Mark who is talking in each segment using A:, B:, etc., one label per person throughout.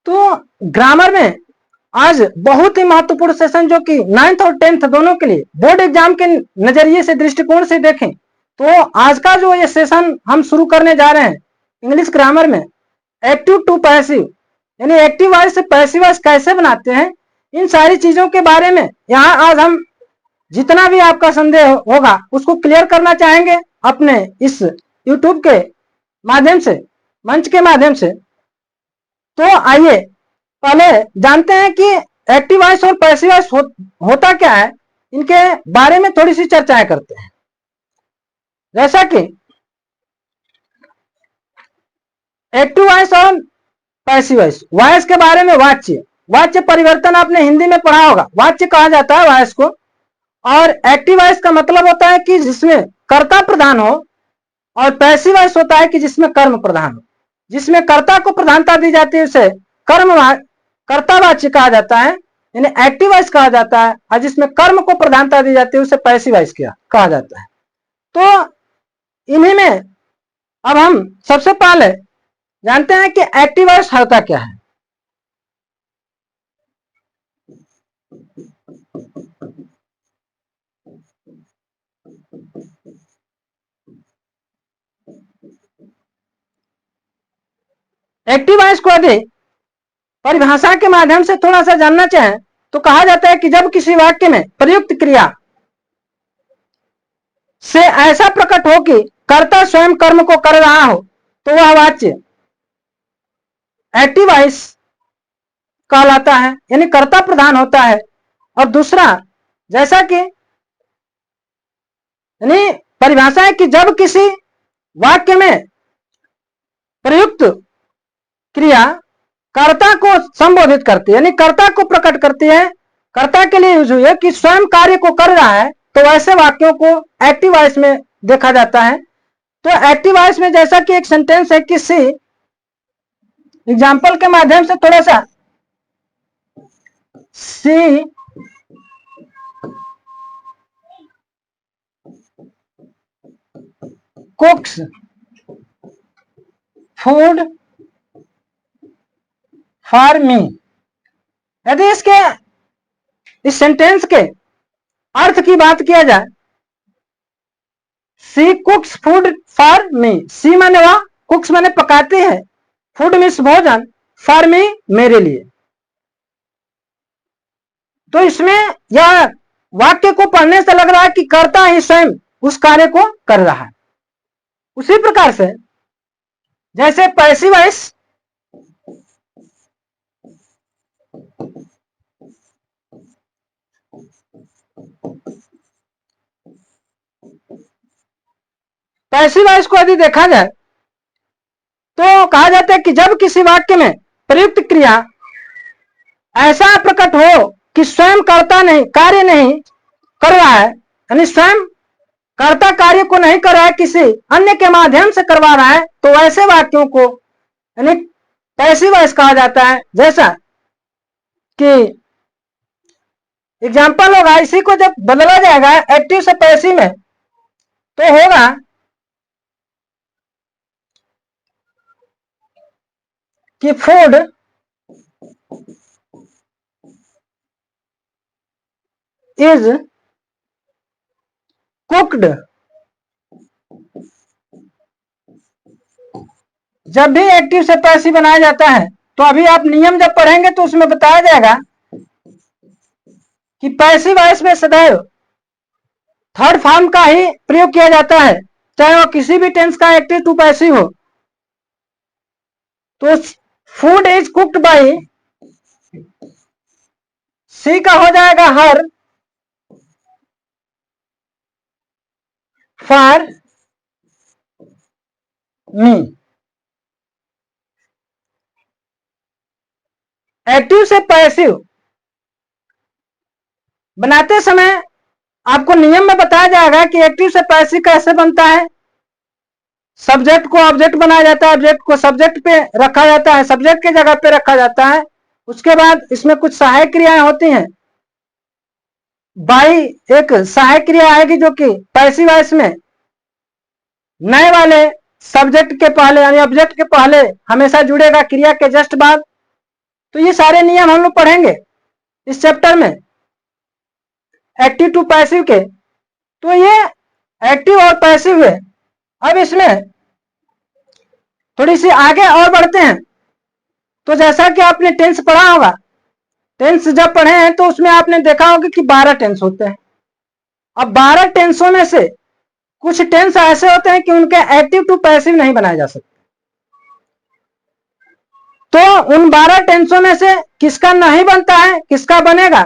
A: तो ग्रामर में आज बहुत ही महत्वपूर्ण सेशन जो कि 9th और 10th दोनों के लिए बोर्ड एग्जाम के नजरिए से दृष्टिकोण से देखें तो आज का जो ये सेशन हम शुरू करने जा रहे हैं इंग्लिश ग्रामर में एक्टिव टू पैसिव यानी एक्टिव वॉइस से पैसिव वॉइस कैसे बनाते हैं, इन सारी चीजों के बारे में यहाँ आज हम जितना भी आपका संदेह होगा उसको क्लियर करना चाहेंगे अपने इस YouTube के माध्यम से, मंच के माध्यम से। तो आइए पहले जानते हैं कि एक्टिव वॉइस और पैसिव वॉइस होता क्या है, इनके बारे में थोड़ी सी चर्चाएं करते हैं। जैसा कि एक्टिव वॉइस और पैसिव वॉइस, वॉइस के बारे में वाच्य परिवर्तन आपने हिंदी में पढ़ा होगा, वाच्य कहा जाता है वॉइस को। और एक्टिव वॉइस का मतलब होता है कि जिसमें कर्ता प्रधान हो, और पैसिव वॉइस होता है कि जिसमें कर्म प्रधान हो। जिसमें कर्ता को प्रधानता दी जाती है उसे कर्तावाच्य कहा जाता है, यानी एक्टिव वॉइस कहा जाता है, और जिसमें कर्म को प्रधानता दी जाती है उसे पैसिव वॉइस कहा जाता है। तो इन्हीं में अब हम सबसे पहले जानते हैं कि एक्टिव वॉइस होता क्या है। एक्टिव वॉइस को यदि परिभाषा के माध्यम से थोड़ा सा जानना चाहें तो कहा जाता है कि जब किसी वाक्य में प्रयुक्त क्रिया से ऐसा प्रकट हो कि कर्ता स्वयं कर्म को कर रहा हो तो वह वाच्य एक्टिव वॉइस कहलाता है, यानी कर्ता प्रधान होता है। और दूसरा, जैसा कि यानी परिभाषा है कि जब किसी वाक्य में प्रयुक्त क्रिया कर्ता को संबोधित करती है, यानी कर्ता को प्रकट करती है, कर्ता के लिए यूज हुई है कि स्वयं कार्य को कर रहा है, तो ऐसे वाक्यों को एक्टिव वॉइस में देखा जाता है। तो एक्टिव वॉइस में जैसा कि एक सेंटेंस है कि सी, एग्जाम्पल के माध्यम से थोड़ा सा, सी कुक्स फूड फॉर मी। यदि इसके इस सेंटेंस के अर्थ की बात किया जाए, सी कुक्स फूड फॉर मी, सी माने वह, कुक्स माने पकाती है, फूड मीन्स भोजन, फॉर मी मेरे लिए। तो इसमें यह वाक्य को पढ़ने से लग रहा है कि कर्ता ही स्वयं उस कार्य को कर रहा है। उसी प्रकार से जैसे पैसिव वॉइस, पैसिव वॉइस को यदि देखा जाए तो कहा जाता है कि जब किसी वाक्य में प्रयुक्त क्रिया ऐसा प्रकट हो कि स्वयं कर्ता नहीं, कार्य नहीं कर रहा है, यानी स्वयं कर्ता कार्य को नहीं कर रहा है, किसी अन्य के माध्यम से करवा रहा है, तो ऐसे वाक्यों को यानी पैसिव वॉइस कहा जाता है। जैसा कि एग्जाम्पल होगा, इसी को जब बदला जाएगा एक्टिव से पैसिव में तो होगा कि फूड इज कुक्ड। जब भी एक्टिव से पैसिव बनाया जाता है तो अभी आप नियम जब पढ़ेंगे तो उसमें बताया जाएगा कि पैसिव वॉइस में सदैव थर्ड फॉर्म का ही प्रयोग किया जाता है, चाहे वो किसी भी टेंस का एक्टिव टू पैसिव हो। तो फूड इज कुक्ड बाय, सी का हो जाएगा हर, फॉर मी। एक्टिव से पैसिव बनाते समय आपको नियम में बताया जाएगा कि एक्टिव से पैसिव कैसे बनता है। सब्जेक्ट को ऑब्जेक्ट बनाया जाता है, ऑब्जेक्ट को सब्जेक्ट पे रखा जाता है, सब्जेक्ट के जगह पे रखा जाता है। उसके बाद इसमें कुछ सहायक क्रियाएं होती हैं। बाई एक सहायक क्रिया आएगी जो कि पैसिव वॉइस में नए वाले सब्जेक्ट के पहले यानी ऑब्जेक्ट के पहले हमेशा जुड़ेगा क्रिया के जस्ट बाद। तो ये सारे नियम हम लोग पढ़ेंगे इस चैप्टर में एक्टिव टू पैसिव के। तो ये एक्टिव और पैसिव है। अब इसमें थोड़ी सी आगे और बढ़ते हैं। तो जैसा कि आपने टेंस पढ़ा होगा, टेंस जब पढ़े हैं तो उसमें आपने देखा होगा कि 12 टेंस होते हैं। अब 12 टेंसों में से कुछ टेंस ऐसे होते हैं कि उनके एक्टिव टू पैसिव नहीं बनाए जा सकते। तो उन 12 टेंसों में से किसका नहीं बनता है, किसका बनेगा?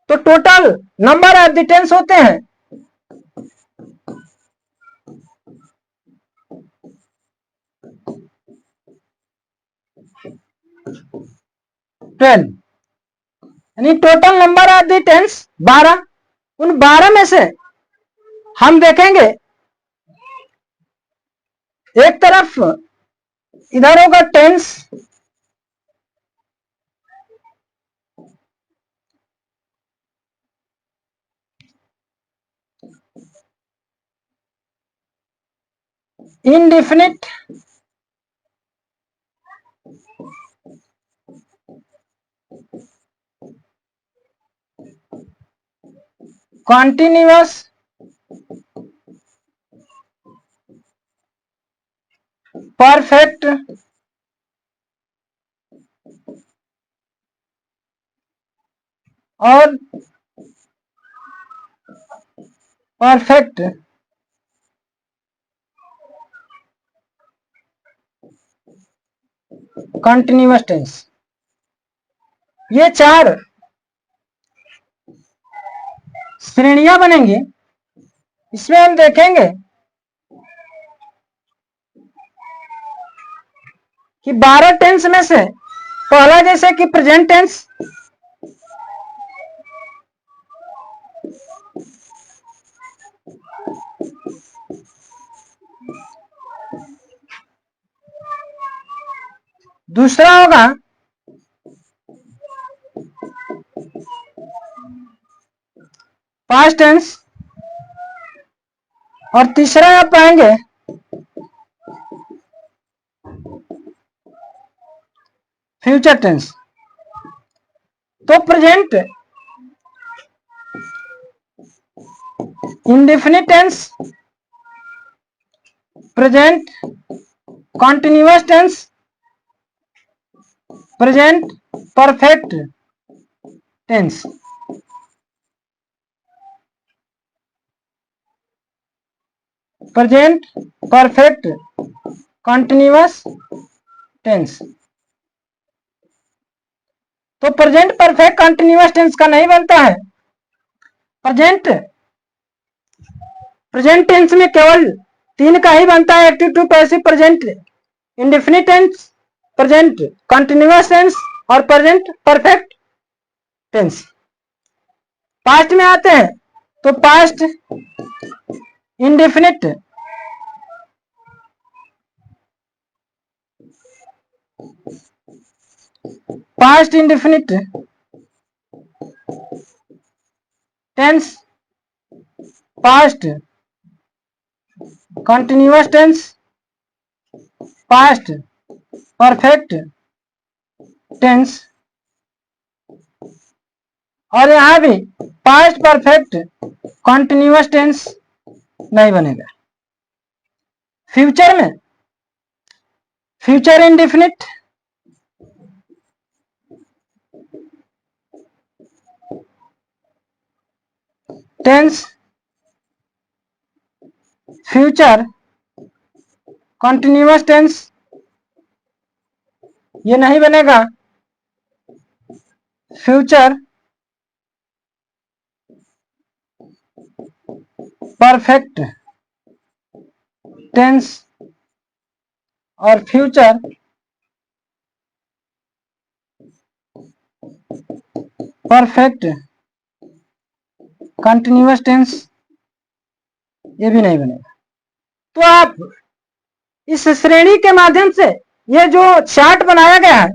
A: तो total number of the tense होते हैं 12, यानी total number of the tense 12। उन 12 में से हम देखेंगे एक तरफ इधर होगा टेंस, indefinite, continuous, perfect, और परफेक्ट। कंटिन्यूअस टेंस, ये 4 श्रेणियां बनेंगी। इसमें हम देखेंगे कि 12 टेंस में से पहला जैसे कि प्रेजेंट टेंस, दूसरा होगा पास्ट टेंस, और तीसरा आप पाएंगे फ्यूचर टेंस। तो present indefinite tense, present continuous tense, present perfect tense. Present perfect continuous tense. तो प्रेजेंट परफेक्ट कंटिन्यूअस टेंस का नहीं बनता है। प्रेजेंट टेंस में केवल 3 का ही बनता है, active to passive, present indefinite tense, present continuous tense और प्रेजेंट परफेक्ट टेंस। पास्ट में आते हैं तो past indefinite, past indefinite tense, past continuous tense, past perfect tense, और यहां भी पास्ट परफेक्ट कंटिन्यूअस टेंस नहीं बनेगा। फ्यूचर में future indefinite, tense, future continuous tense, ये नहीं बनेगा। फ्यूचर परफेक्ट टेंस और फ्यूचर परफेक्ट कंटिन्यूअस टेंस, ये भी नहीं बनेगा। तो आप इस श्रेणी के माध्यम से ये जो चार्ट बनाया गया है,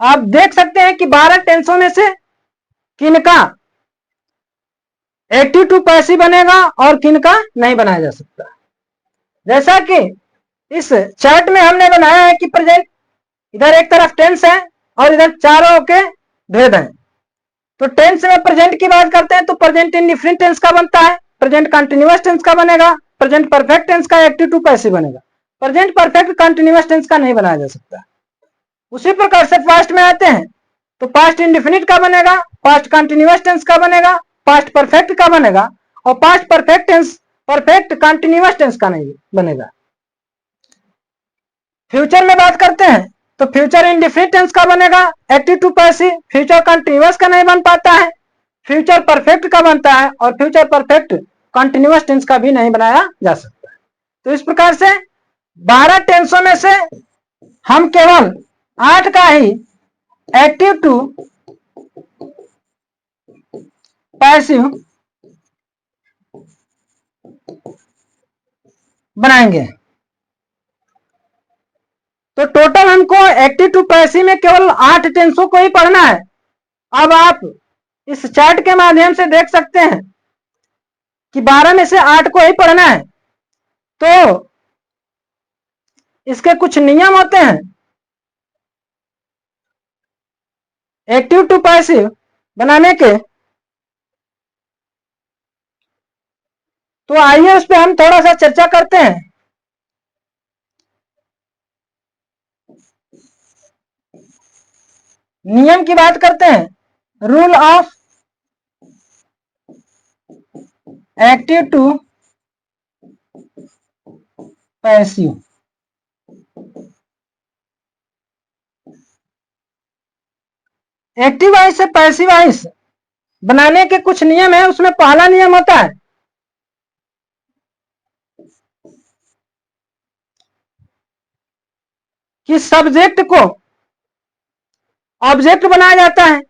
A: आप देख सकते हैं कि 12 टेंसों में से किनका एक्टिव टू पैसिव बनेगा और किनका नहीं बनाया जा सकता। जैसा कि इस चार्ट में हमने बनाया है कि प्रेजेंट, इधर एक तरफ टेंस है और इधर चारों के भेद हैं। तो टेंस में प्रेजेंट की बात करते हैं तो प्रेजेंट इंडिफिनिट टेंस का बनता है, प्रेजेंट कंटिन्यूअस टेंस का बनेगा, प्रेजेंट परफेक्ट टेंस का एक्टिव टू पैसिव बनेगा। प्रेजेंट परफेक्ट कंटिन्यूअस टेंस का नहीं बनाया जा सकता। उसी प्रकार से पास्ट में आते हैं तो पास्ट इंडिफिनिट का बनेगा, पास्ट कंटिन्यूअस टेंस का बनेगा, पास्ट परफेक्ट का बनेगा, और past perfect tense perfect continuous tense का नहीं बनेगा। फ्यूचर में बात करते हैं तो फ्यूचर इंडिफिनिट टेंस का बनेगा, active to passive. Future continuous का नहीं बन पाता है, फ्यूचर परफेक्ट का बनता है, और फ्यूचर परफेक्ट कंटिन्यूअस टेंस का भी नहीं बनाया जा सकता। तो इस प्रकार से 12 टेंसों में से हम केवल 8 का ही एक्टिव टू पैसिव बनाएंगे। तो टोटल हमको एक्टिव टू पैसिव में केवल 8 टेंसों को ही पढ़ना है। अब आप इस चार्ट के माध्यम से देख सकते हैं कि 12 में से 8 को ही पढ़ना है। तो इसके कुछ नियम होते हैं एक्टिव टू पैसिव बनाने के। तो आइए उस पर हम थोड़ा सा चर्चा करते हैं। नियम की बात करते हैं। Rule of active to passive. Active voice से पैसिव वॉइस बनाने के कुछ नियम है। उसमें पहला नियम होता है कि सब्जेक्ट को ऑब्जेक्ट बनाया जाता है।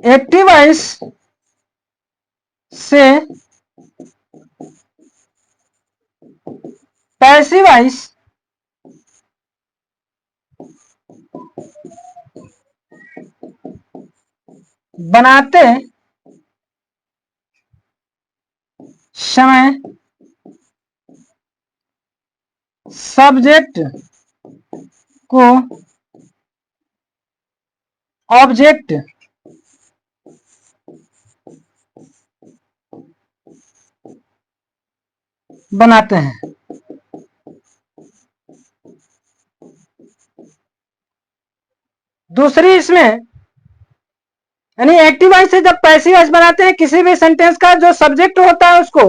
A: एक्टिव वॉइस से पैसिव वॉइस बनाते समय सब्जेक्ट को ऑब्जेक्ट बनाते हैं। दूसरी इसमें यानी एक्टिव वॉइस से जब पैसिव वॉइस बनाते हैं, किसी भी सेंटेंस का जो सब्जेक्ट होता है उसको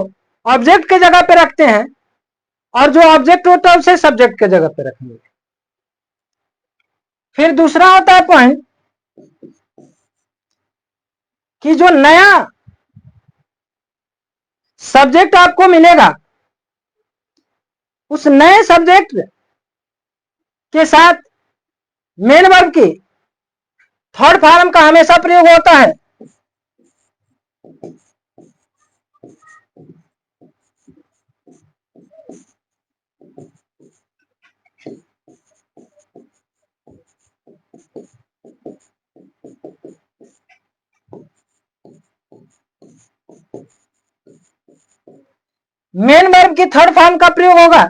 A: ऑब्जेक्ट के जगह पे रखते हैं, और जो ऑब्जेक्ट होता है उसे सब्जेक्ट के जगह पे रखेंगे। फिर दूसरा होता है पॉइंट कि जो नया सब्जेक्ट आपको मिलेगा उस नए सब्जेक्ट के साथ मेन वर्ब की थर्ड फॉर्म का हमेशा प्रयोग होता है। मेन वर्ब की थर्ड फॉर्म का प्रयोग होगा।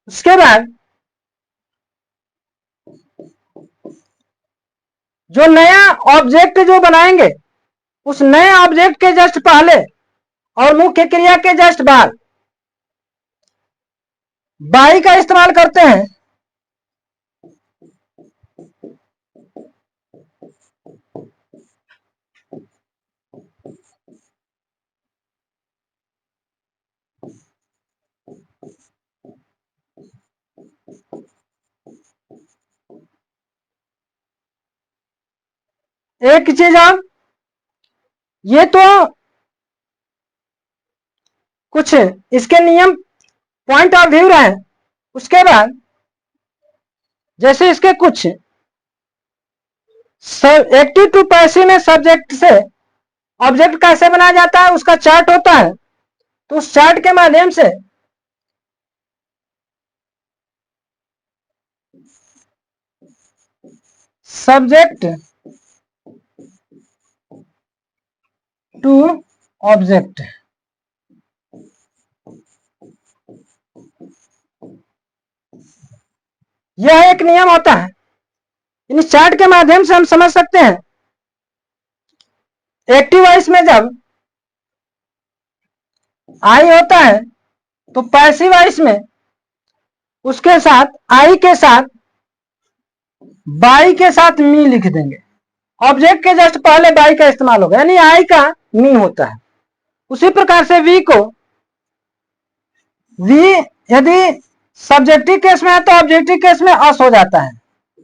A: उसके बाद जो नया ऑब्जेक्ट जो बनाएंगे उस नए ऑब्जेक्ट के जस्ट पहले और मुख्य क्रिया के जस्ट बाद बाई का इस्तेमाल करते हैं। एक चीज आप ये तो कुछ इसके नियम पॉइंट ऑफ व्यू रहे। उसके बाद जैसे इसके कुछ एक्टिव टू पैसिव में सब्जेक्ट से ऑब्जेक्ट कैसे बनाया जाता है उसका चार्ट होता है। तो उस चार्ट के माध्यम से सब्जेक्ट टू ऑब्जेक्ट यह एक नियम होता है। इस चार्ट के माध्यम से हम समझ सकते हैं एक्टिव वॉइस में जब आई होता है तो पैसिव वॉइस में उसके साथ आई के साथ बाई के साथ मी लिख देंगे। ऑब्जेक्ट के जस्ट पहले बाई का इस्तेमाल होगा, यानी आई का मी होता है। उसी प्रकार से वी को वी यदि सब्जेक्टिव केस में है तो ऑब्जेक्टिव केस में अस हो जाता है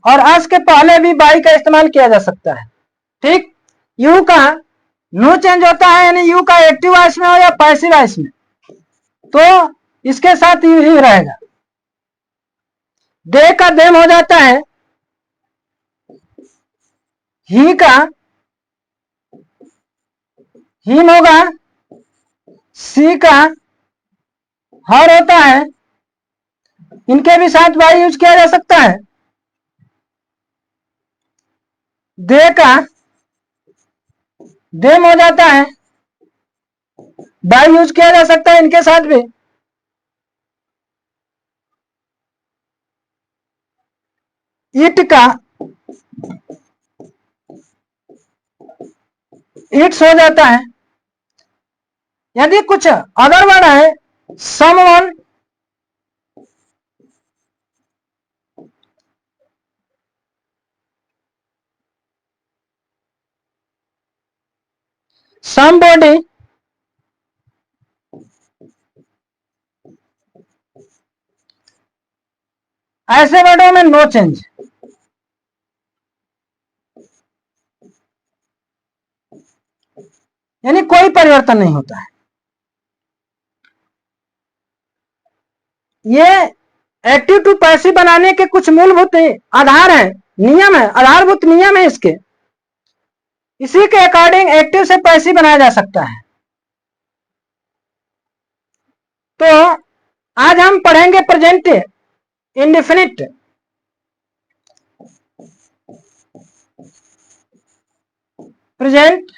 A: और अस के पहले भी बाई का इस्तेमाल किया जा सकता है। ठीक, यू का नो चेंज होता है, यानी यू का एक्टिव वॉइस में हो या पैसिव वॉइस में, तो इसके साथ यू ही रहेगा। दे का देम हो जाता है, ही का हिम होगा, सी का हर होता है, इनके भी साथ वाई यूज किया जा सकता है। दे का देम हो जाता है, बाई यूज किया जा सकता है इनके साथ भी। इट का इट्स हो जाता है। यदि कुछ अदर वर्ड है, समवन, somebody, ऐसे वर्डों में नो चेंज। यानी कोई परिवर्तन नहीं होता है। ये एक्टिव टू पैसिव बनाने के कुछ मूलभूत आधार हैं, नियम है, आधारभूत नियम है इसके। इसी के अकॉर्डिंग एक्टिव से पैसिव बनाया जा सकता है। तो आज हम पढ़ेंगे present indefinite. Present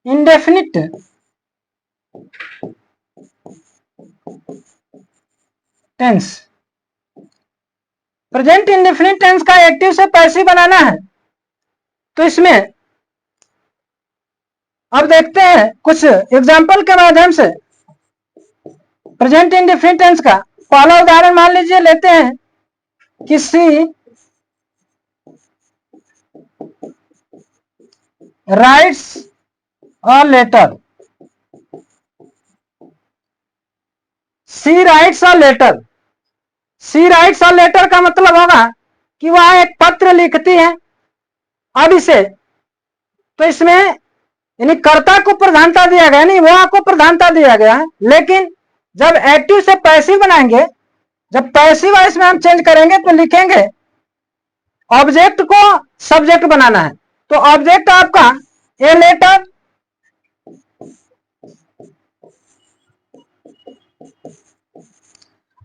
A: indefinite tense. Present indefinite tense का एक्टिव से पैसिव बनाना है, तो इसमें अब देखते हैं कुछ एग्जाम्पल के माध्यम से प्रेजेंट इंडेफिनिट टेंस का। पहला उदाहरण मान लीजिए लेते हैं कि C writes a letter. C writes a letter. C writes a letter का मतलब होगा कि वह एक पत्र लिखती है। अब इसे तो इसमें यानी कर्ता को प्रधानता दिया गया, नहीं वह को प्रधानता दिया गया है। लेकिन जब एक्टिव से पैसिव बनाएंगे, जब पैसिव वॉइस में हम चेंज करेंगे तो लिखेंगे ऑब्जेक्ट को सब्जेक्ट बनाना है। तो ऑब्जेक्ट आपका ए लेटर,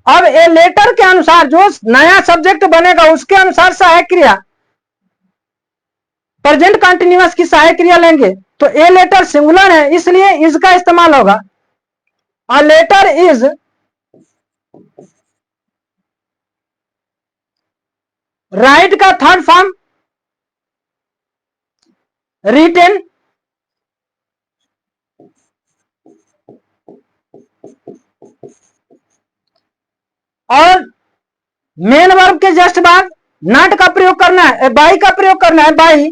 A: अब ए लेटर के अनुसार जो नया सब्जेक्ट बनेगा उसके अनुसार सहायक क्रिया प्रेजेंट कंटिन्यूअस की सहायक क्रिया लेंगे। तो ए लेटर सिंगुलर है, इसलिए इज का इस्तेमाल होगा। अ लेटर इज राइट का थर्ड फॉर्म रिटेन। और मेन वर्ब के जस्ट बाद नॉट का प्रयोग करना है, बाई का प्रयोग करना है, बाई।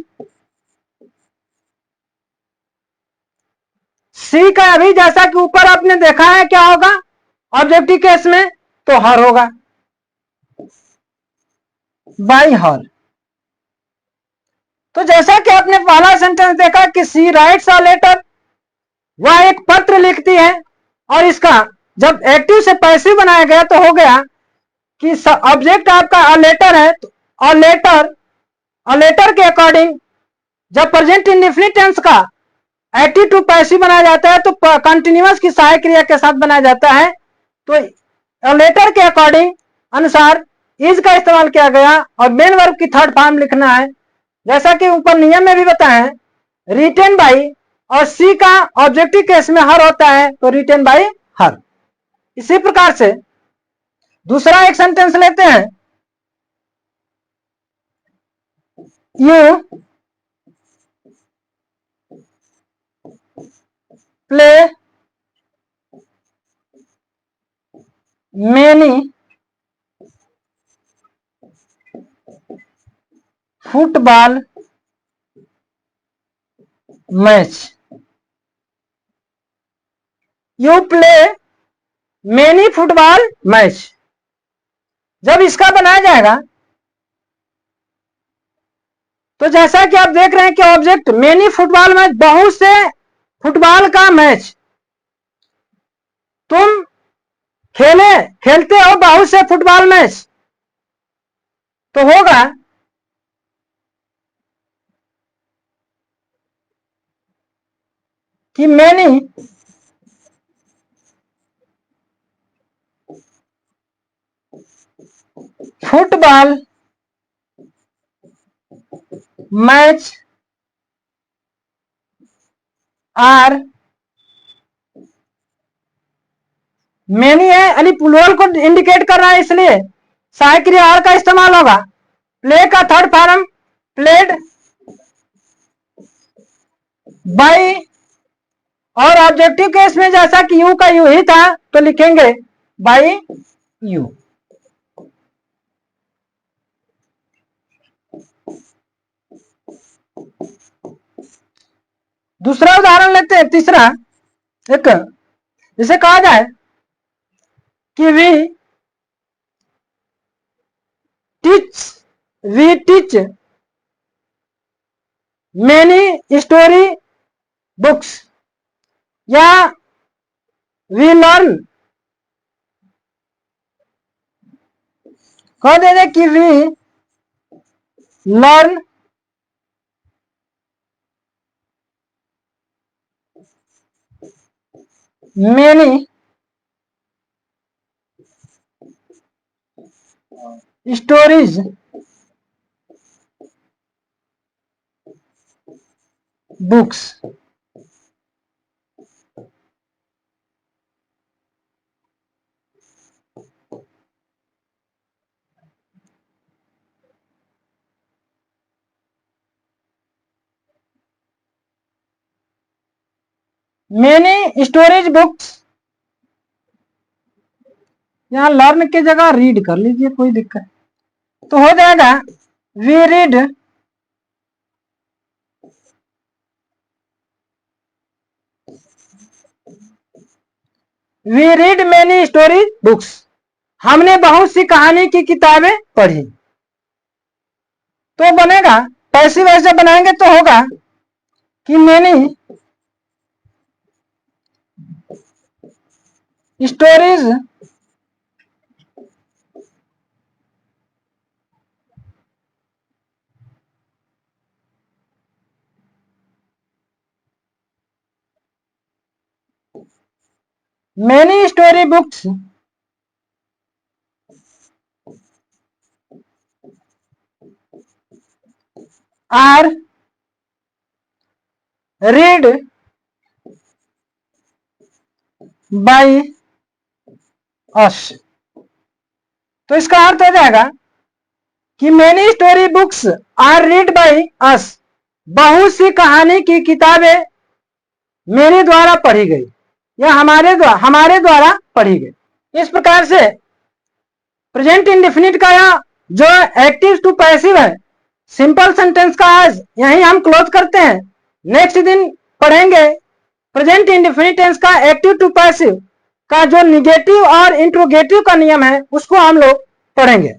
A: सी का अभी जैसा कि ऊपर आपने देखा है क्या होगा ऑब्जेक्टिव केस में, तो हर होगा, बाई हर। तो जैसा कि आपने पहला सेंटेंस देखा कि सी राइट्स अ लेटर, वह एक पत्र लिखती है, और इसका जब एक्टिव से पैसिव बनाया गया तो हो गया कि ऑब्जेक्ट आपका अ लेटर है। तो अ लेटर के अकॉर्डिंग जब प्रेजेंट इंडेफिनिट टेंस का एक्टिव टू पैसिव बनाया जाता है तो कंटिन्यूअस की सहायक क्रिया के साथ बनाया जाता है। तो लेटर के अकॉर्डिंग अनुसार इज का इस्तेमाल किया गया और मेन वर्ब की थर्ड फॉर्म लिखना है, जैसा कि ऊपर नियम में भी बताया है रिटेन बाई। और सी का ऑब्जेक्टिव केस में हर होता है तो रिटेन बाई हर। इसी प्रकार से दूसरा एक सेंटेंस लेते हैं, you play many football match। You play many football match। जब इसका बनाया जाएगा तो जैसा कि आप देख रहे हैं कि ऑब्जेक्ट मेनी फुटबॉल मैच, बहुत से फुटबॉल का मैच, तुम खेलते हो बहुत से फुटबॉल मैच, तो होगा कि many football match are, many है यानी प्लूरल को इंडिकेट कर रहा है, इसलिए सहायक क्रिया आर का इस्तेमाल होगा। प्ले का थर्ड फॉर्म प्लेड बाय, और ऑब्जेक्टिव केस में जैसा कि यू का यू ही था तो लिखेंगे बाय यू। दूसरा उदाहरण लेते हैं, तीसरा एक, जिसे कहा जाए कि we teach many story books, या वी लर्न, कह दे दे कि we learn many stories books. Many stories books, यहां लर्न की जगह रीड कर लीजिए, कोई दिक्कत, तो हो जाएगा we read many story books, हमने बहुत सी कहानी की किताबें पढ़ी। तो बनेगा पैसिव ऐसे बनाएंगे तो होगा कि many stories many story books are read by us. तो इसका अर्थ हो जाएगा कि many story books are read by us, बहुत सी कहानी की किताबें मेरे द्वारा पढ़ी गई या हमारे द्वारा पढ़ी गई। इस प्रकार से प्रेजेंट इंडेफिनिट का यह जो एक्टिव टू पैसिव है, सिंपल सेंटेंस का आज यहीं हम क्लोज करते हैं। नेक्स्ट दिन पढ़ेंगे प्रेजेंट इंडेफिनिट टेंस का एक्टिव टू पैसिव का जो निगेटिव और इंट्रोगेटिव का नियम है उसको हम लोग पढ़ेंगे।